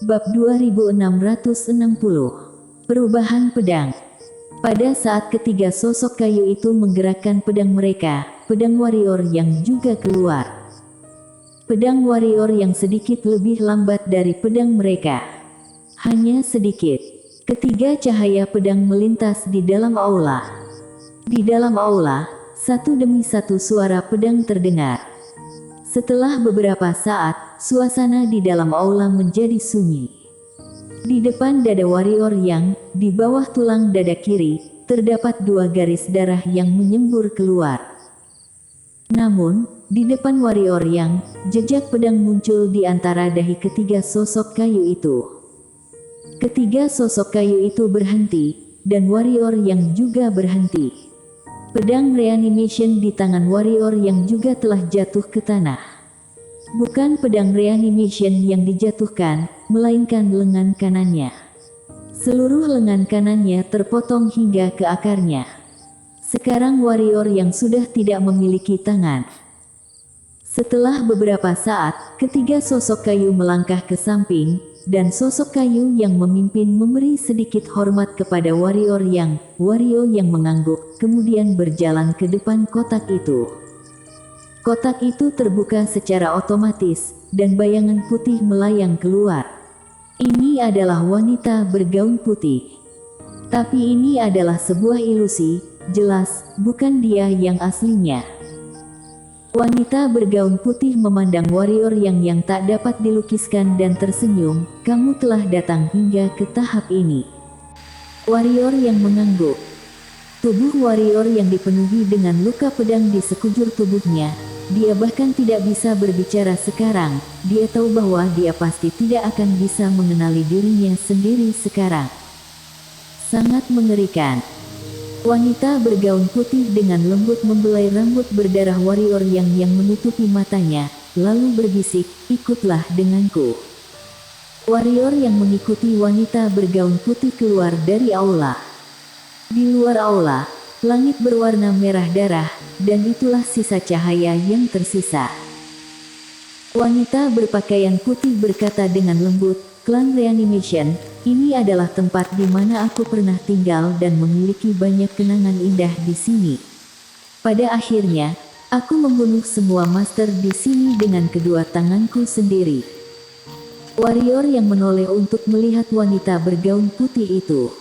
Bab 2660. Perubahan pedang. Pada saat ketiga sosok kayu itu menggerakkan pedang mereka, pedang warrior yang juga keluar. Pedang warrior yang sedikit lebih lambat dari pedang mereka. Hanya sedikit. Ketiga cahaya pedang melintas di dalam aula. Di dalam aula, satu demi satu suara pedang terdengar. Setelah beberapa saat, suasana di dalam aula menjadi sunyi. Di depan dada warrior yang, di bawah tulang dada kiri, terdapat dua garis darah yang menyembur keluar. Namun, di depan warrior yang, jejak pedang muncul di antara dahi ketiga sosok kayu itu. Ketiga sosok kayu itu berhenti, dan warrior yang juga berhenti. Pedang reanimation di tangan warrior yang juga telah jatuh ke tanah. Bukan pedang reanimation yang dijatuhkan, melainkan lengan kanannya. Seluruh lengan kanannya terpotong hingga ke akarnya. Sekarang warrior yang sudah tidak memiliki tangan. Setelah beberapa saat, ketiga sosok kayu melangkah ke samping, dan sosok kayu yang memimpin memberi sedikit hormat kepada warrior yang mengangguk, kemudian berjalan ke depan kotak itu. Kotak itu terbuka secara otomatis, dan bayangan putih melayang keluar. Ini adalah wanita bergaun putih. Tapi ini adalah sebuah ilusi, jelas, bukan dia yang aslinya. Wanita bergaun putih memandang warrior yang tak dapat dilukiskan dan tersenyum, "Kamu telah datang hingga ke tahap ini." Warrior yang mengangguk. Tubuh warrior yang dipenuhi dengan luka pedang di sekujur tubuhnya. Dia bahkan tidak bisa berbicara sekarang. Dia tahu bahwa dia pasti tidak akan bisa mengenali dirinya sendiri sekarang. Sangat mengerikan. Wanita bergaun putih dengan lembut membelai rambut berdarah warrior yang menutupi matanya, lalu berbisik, "Ikutlah denganku." Warrior yang mengikuti wanita bergaun putih keluar dari aula. Di luar aula, langit berwarna merah darah, dan itulah sisa cahaya yang tersisa. Wanita berpakaian putih berkata dengan lembut, "Klan Reanimation, ini adalah tempat di mana aku pernah tinggal dan memiliki banyak kenangan indah di sini. Pada akhirnya, aku membunuh semua master di sini dengan kedua tanganku sendiri." Warrior yang menoleh untuk melihat wanita bergaun putih itu.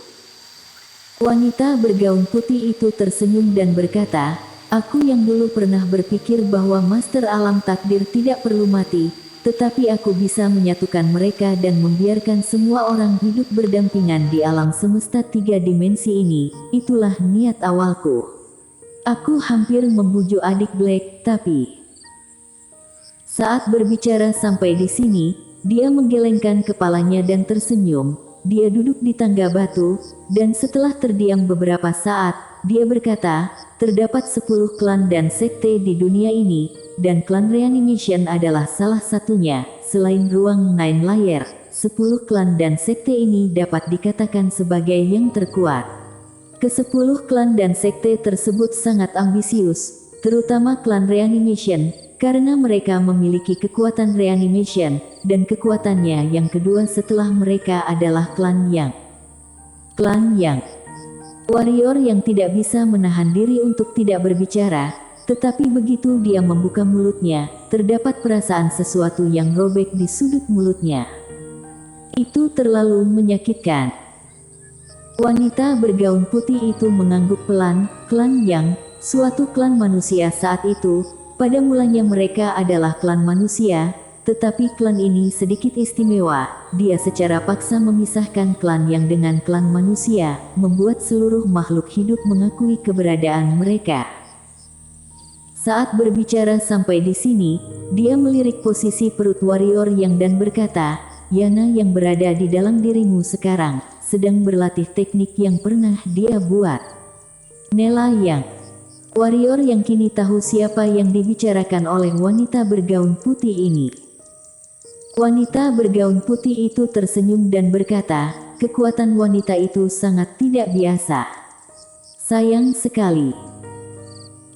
Wanita bergaun putih itu tersenyum dan berkata, "Aku yang dulu pernah berpikir bahwa Master Alam Takdir tidak perlu mati, tetapi aku bisa menyatukan mereka dan membiarkan semua orang hidup berdampingan di alam semesta tiga dimensi ini. Itulah niat awalku. Aku hampir membujuk adik Black, tapi..." Saat berbicara sampai di sini, dia menggelengkan kepalanya dan tersenyum. Dia duduk di tangga batu, dan setelah terdiam beberapa saat, dia berkata, "Terdapat 10 klan dan sekte di dunia ini, dan klan Reanimation adalah salah satunya. Selain ruang Nine Layer, 10 klan dan sekte ini dapat dikatakan sebagai yang terkuat. Ke-10 klan dan sekte tersebut sangat ambisius, terutama klan Reanimation, karena mereka memiliki kekuatan reanimation, dan kekuatannya yang kedua setelah mereka adalah klan Yang. Klan Yang. Warrior yang tidak bisa menahan diri untuk tidak berbicara, tetapi begitu dia membuka mulutnya, terdapat perasaan sesuatu yang robek di sudut mulutnya. Itu terlalu menyakitkan. Wanita bergaun putih itu mengangguk pelan. Klan Yang, suatu klan manusia saat itu. Pada mulanya mereka adalah klan manusia, tetapi klan ini sedikit istimewa. Dia secara paksa memisahkan klan yang dengan klan manusia, membuat seluruh makhluk hidup mengakui keberadaan mereka. Saat berbicara sampai di sini, dia melirik posisi perut warrior yang dan berkata, "Yana yang berada di dalam dirimu sekarang, sedang berlatih teknik yang pernah dia buat." Nela Yang. Warrior yang kini tahu siapa yang dibicarakan oleh wanita bergaun putih ini. Wanita bergaun putih itu tersenyum dan berkata, "Kekuatan wanita itu sangat tidak biasa. Sayang sekali."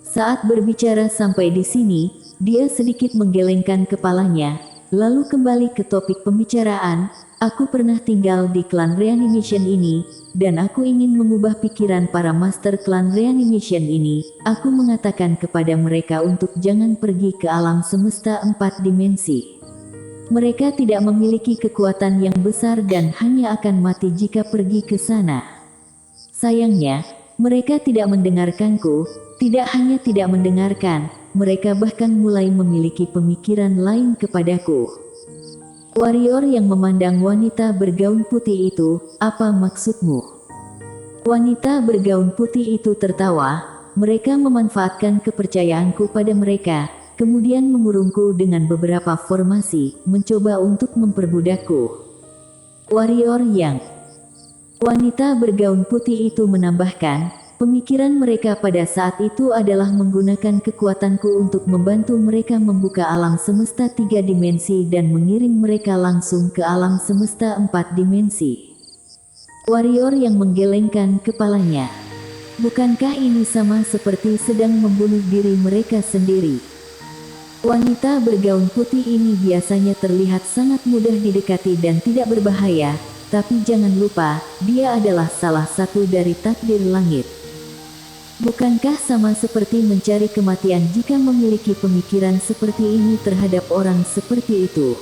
Saat berbicara sampai di sini, dia sedikit menggelengkan kepalanya, lalu kembali ke topik pembicaraan. aku pernah tinggal di klan Reanimation ini, dan aku ingin mengubah pikiran para master klan Reanimation ini. Aku mengatakan kepada mereka untuk jangan pergi ke alam semesta 4 dimensi. Mereka tidak memiliki kekuatan yang besar dan hanya akan mati jika pergi ke sana. Sayangnya, mereka tidak mendengarkanku. Tidak hanya tidak mendengarkan, mereka bahkan mulai memiliki pemikiran lain kepadaku. Warrior yang memandang wanita bergaun putih itu, apa maksudmu? Wanita bergaun putih itu tertawa. Mereka memanfaatkan kepercayaanku pada mereka, kemudian mengurungku dengan beberapa formasi, mencoba untuk memperbudakku. Warrior yang wanita bergaun putih itu menambahkan, pemikiran mereka pada saat itu adalah menggunakan kekuatanku untuk membantu mereka membuka alam semesta 3 dimensi dan mengiring mereka langsung ke alam semesta 4 dimensi. Warrior yang menggelengkan kepalanya. Bukankah ini sama seperti sedang membunuh diri mereka sendiri? Wanita bergaun putih ini biasanya terlihat sangat mudah didekati dan tidak berbahaya, tapi jangan lupa, dia adalah salah satu dari takdir langit. Bukankah sama seperti mencari kematian jika memiliki pemikiran seperti ini terhadap orang seperti itu?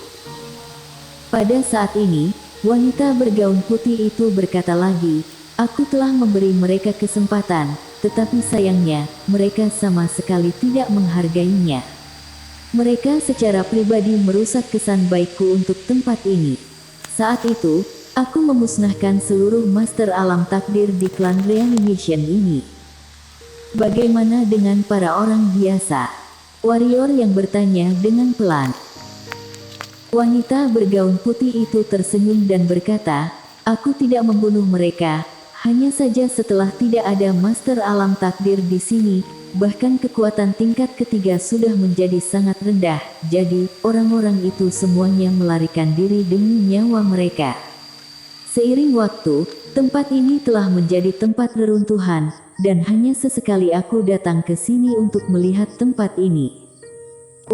Pada saat ini, wanita bergaun putih itu berkata lagi, aku telah memberi mereka kesempatan, tetapi sayangnya, mereka sama sekali tidak menghargainya. Mereka secara pribadi merusak kesan baikku untuk tempat ini. Saat itu, aku memusnahkan seluruh master alam takdir di klan Reanimation ini. Bagaimana dengan para orang biasa? Warrior yang bertanya dengan pelan. Wanita bergaun putih itu tersenyum dan berkata, aku tidak membunuh mereka, hanya saja setelah tidak ada master alam takdir di sini, bahkan kekuatan tingkat ketiga sudah menjadi sangat rendah, jadi orang-orang itu semuanya melarikan diri demi nyawa mereka. Seiring waktu, tempat ini telah menjadi tempat reruntuhan, dan hanya sesekali aku datang ke sini untuk melihat tempat ini.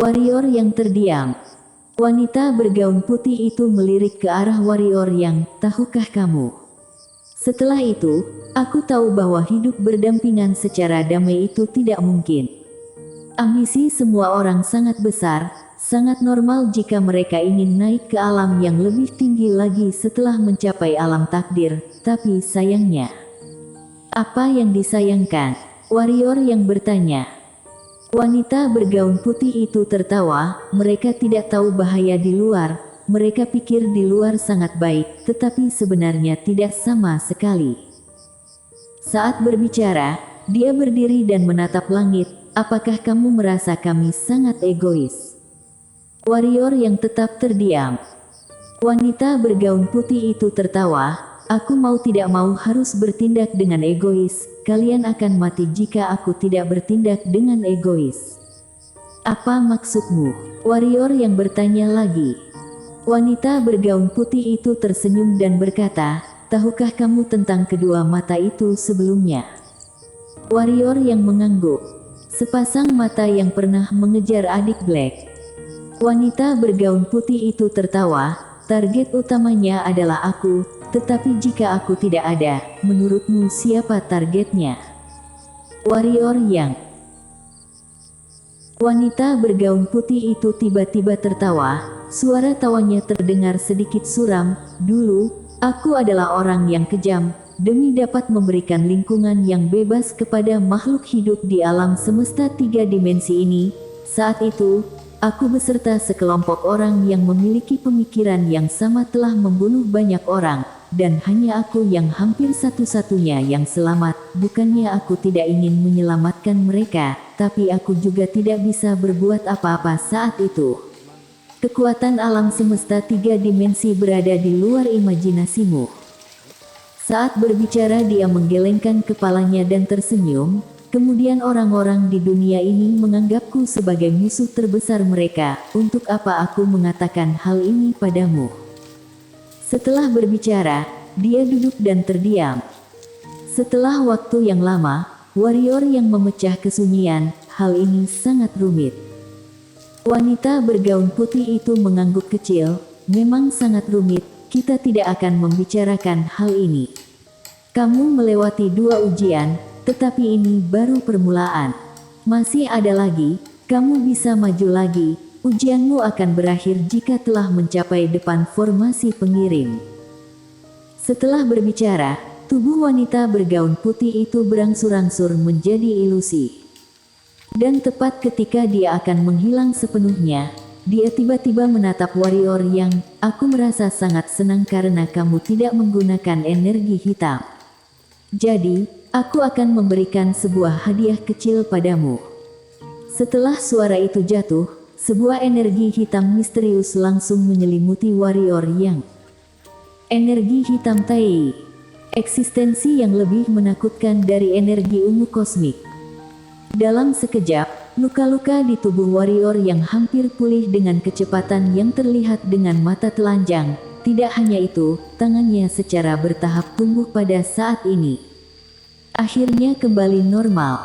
Warrior yang terdiam. Wanita bergaun putih itu melirik ke arah warrior yang, tahukah kamu? Setelah itu, aku tahu bahwa hidup berdampingan secara damai itu tidak mungkin. Ambisi semua orang sangat besar, sangat normal jika mereka ingin naik ke alam yang lebih tinggi lagi setelah mencapai alam takdir, tapi sayangnya. Apa yang disayangkan? Warrior yang bertanya. Wanita bergaun putih itu tertawa, mereka tidak tahu bahaya di luar. Mereka pikir di luar sangat baik, tetapi sebenarnya tidak sama sekali. Saat berbicara, dia berdiri dan menatap langit. Apakah kamu merasa kami sangat egois? Warrior yang tetap terdiam. Wanita bergaun putih itu tertawa. Aku mau tidak mau harus bertindak dengan egois. Kalian akan mati jika aku tidak bertindak dengan egois. Apa maksudmu? Warrior yang bertanya lagi. Wanita bergaun putih itu tersenyum dan berkata, tahukah kamu tentang kedua mata itu sebelumnya? Warrior yang mengangguk. Sepasang mata yang pernah mengejar adik Black. Wanita bergaun putih itu tertawa, target utamanya adalah aku, tetapi jika aku tidak ada, menurutmu siapa targetnya? Warrior yang wanita bergaun putih itu tiba-tiba tertawa. Suara tawanya terdengar sedikit suram. Dulu, aku adalah orang yang kejam, demi dapat memberikan lingkungan yang bebas kepada makhluk hidup di alam semesta 3 dimensi ini. Saat itu, aku beserta sekelompok orang yang memiliki pemikiran yang sama telah membunuh banyak orang, dan hanya aku yang hampir satu-satunya yang selamat. Bukannya aku tidak ingin menyelamatkan mereka, tapi aku juga tidak bisa berbuat apa-apa saat itu. Kekuatan alam semesta 3 dimensi berada di luar imajinasimu. Saat berbicara dia menggelengkan kepalanya dan tersenyum, kemudian orang-orang di dunia ini menganggapku sebagai musuh terbesar mereka. Untuk apa aku mengatakan hal ini padamu? Setelah berbicara, dia duduk dan terdiam. Setelah waktu yang lama, warrior yang memecah kesunyian, hal ini sangat rumit. Wanita bergaun putih itu mengangguk kecil, memang sangat rumit, kita tidak akan membicarakan hal ini. Kamu melewati 2 ujian, tetapi ini baru permulaan. Masih ada lagi, kamu bisa maju lagi. Ujianmu akan berakhir jika telah mencapai depan formasi pengirim. Setelah berbicara, tubuh wanita bergaun putih itu berangsur-angsur menjadi ilusi. Dan tepat ketika dia akan menghilang sepenuhnya, dia tiba-tiba menatap warrior yang, aku merasa sangat senang karena kamu tidak menggunakan energi hitam. Jadi, aku akan memberikan sebuah hadiah kecil padamu. Setelah suara itu jatuh, sebuah energi hitam misterius langsung menyelimuti warrior yang. Energi hitam Tai. Eksistensi yang lebih menakutkan dari energi ungu kosmik. Dalam sekejap, luka-luka di tubuh warrior yang hampir pulih dengan kecepatan yang terlihat dengan mata telanjang. Tidak hanya itu, tangannya secara bertahap tumbuh pada saat ini. Akhirnya kembali normal.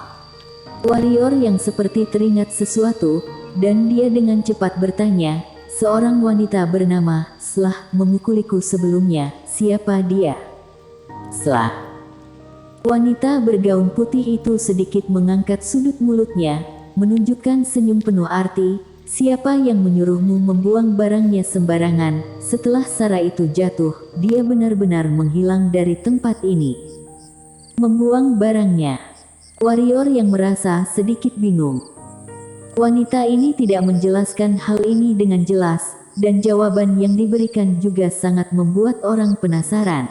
Warrior yang seperti teringat sesuatu, dan dia dengan cepat bertanya, seorang wanita bernama Slah memukuliku sebelumnya, siapa dia? Slah. Wanita bergaun putih itu sedikit mengangkat sudut mulutnya, menunjukkan senyum penuh arti. Siapa yang menyuruhmu membuang barangnya sembarangan? Setelah Sara itu jatuh, dia benar-benar menghilang dari tempat ini. Membuang barangnya. Warrior yang merasa sedikit bingung. Wanita ini tidak menjelaskan hal ini dengan jelas, dan jawaban yang diberikan juga sangat membuat orang penasaran.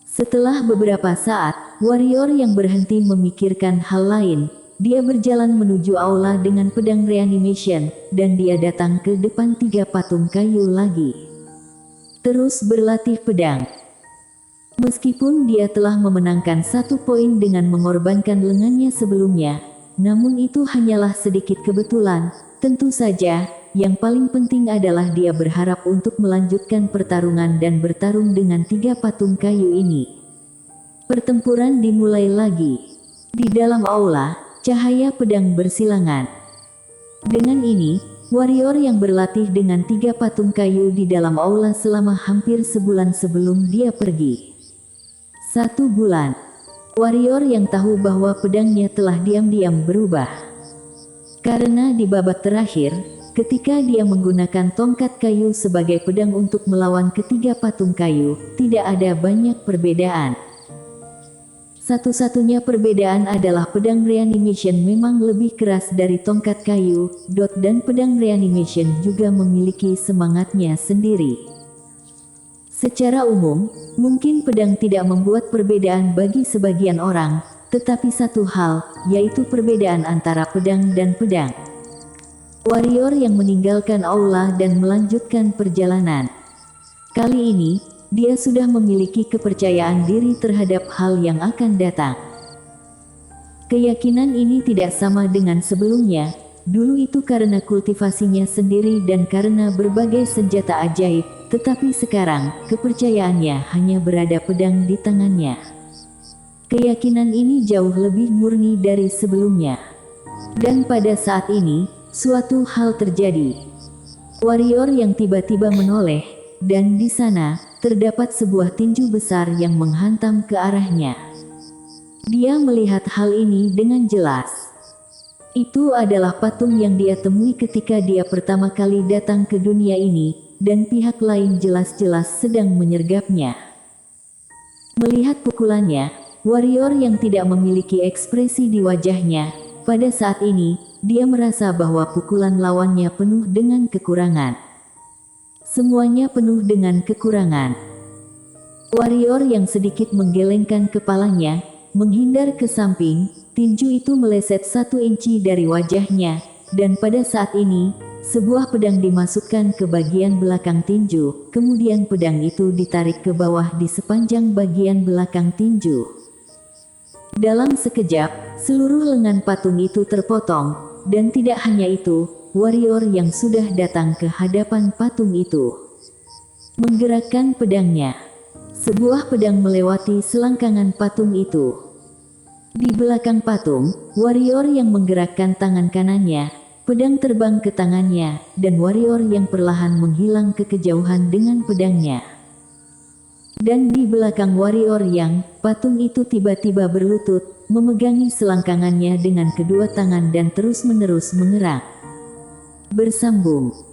Setelah beberapa saat, warrior yang berhenti memikirkan hal lain. Dia berjalan menuju aula dengan pedang reanimation, dan dia datang ke depan 3 patung kayu lagi. Terus berlatih pedang. Meskipun dia telah memenangkan 1 poin dengan mengorbankan lengannya sebelumnya, namun itu hanyalah sedikit kebetulan. Tentu saja, yang paling penting adalah dia berharap untuk melanjutkan pertarungan dan bertarung dengan 3 patung kayu ini. Pertempuran dimulai lagi. Di dalam aula, cahaya pedang bersilangan. Dengan ini, warrior yang berlatih dengan 3 patung kayu di dalam aula selama hampir sebulan sebelum dia pergi. 1 bulan. Warrior yang tahu bahwa pedangnya telah diam-diam berubah. Karena di babak terakhir, ketika dia menggunakan tongkat kayu sebagai pedang untuk melawan ketiga patung kayu, tidak ada banyak perbedaan. Satu-satunya perbedaan adalah pedang reanimation memang lebih keras dari tongkat kayu, dan pedang reanimation juga memiliki semangatnya sendiri. Secara umum, mungkin pedang tidak membuat perbedaan bagi sebagian orang, tetapi satu hal, yaitu perbedaan antara pedang dan pedang. Warrior yang meninggalkan aula dan melanjutkan perjalanan. Kali ini, dia sudah memiliki kepercayaan diri terhadap hal yang akan datang. Keyakinan ini tidak sama dengan sebelumnya, dulu itu karena kultivasinya sendiri dan karena berbagai senjata ajaib, tetapi sekarang, kepercayaannya hanya berada pedang di tangannya. Keyakinan ini jauh lebih murni dari sebelumnya. Dan pada saat ini, suatu hal terjadi. Warrior yang tiba-tiba menoleh, dan di sana, terdapat sebuah tinju besar yang menghantam ke arahnya. Dia melihat hal ini dengan jelas. Itu adalah patung yang dia temui ketika dia pertama kali datang ke dunia ini, dan pihak lain jelas-jelas sedang menyergapnya. Melihat pukulannya, warrior yang tidak memiliki ekspresi di wajahnya, pada saat ini, dia merasa bahwa pukulan lawannya penuh dengan kekurangan. Semuanya penuh dengan kekurangan. Warrior yang sedikit menggelengkan kepalanya, menghindar ke samping, tinju itu meleset 1 inci dari wajahnya, dan pada saat ini, sebuah pedang dimasukkan ke bagian belakang tinju, kemudian pedang itu ditarik ke bawah di sepanjang bagian belakang tinju. Dalam sekejap, seluruh lengan patung itu terpotong, dan tidak hanya itu, warrior yang sudah datang ke hadapan patung itu menggerakkan pedangnya. Sebuah pedang melewati selangkangan patung itu. Di belakang patung, warrior yang menggerakkan tangan kanannya, Pedang terbang ke tangannya, dan warrior yang perlahan menghilang ke kejauhan dengan pedangnya. Dan di belakang warrior yang, patung itu tiba-tiba berlutut, memegangi selangkangannya dengan kedua tangan dan terus-menerus mengerang. Bersambung.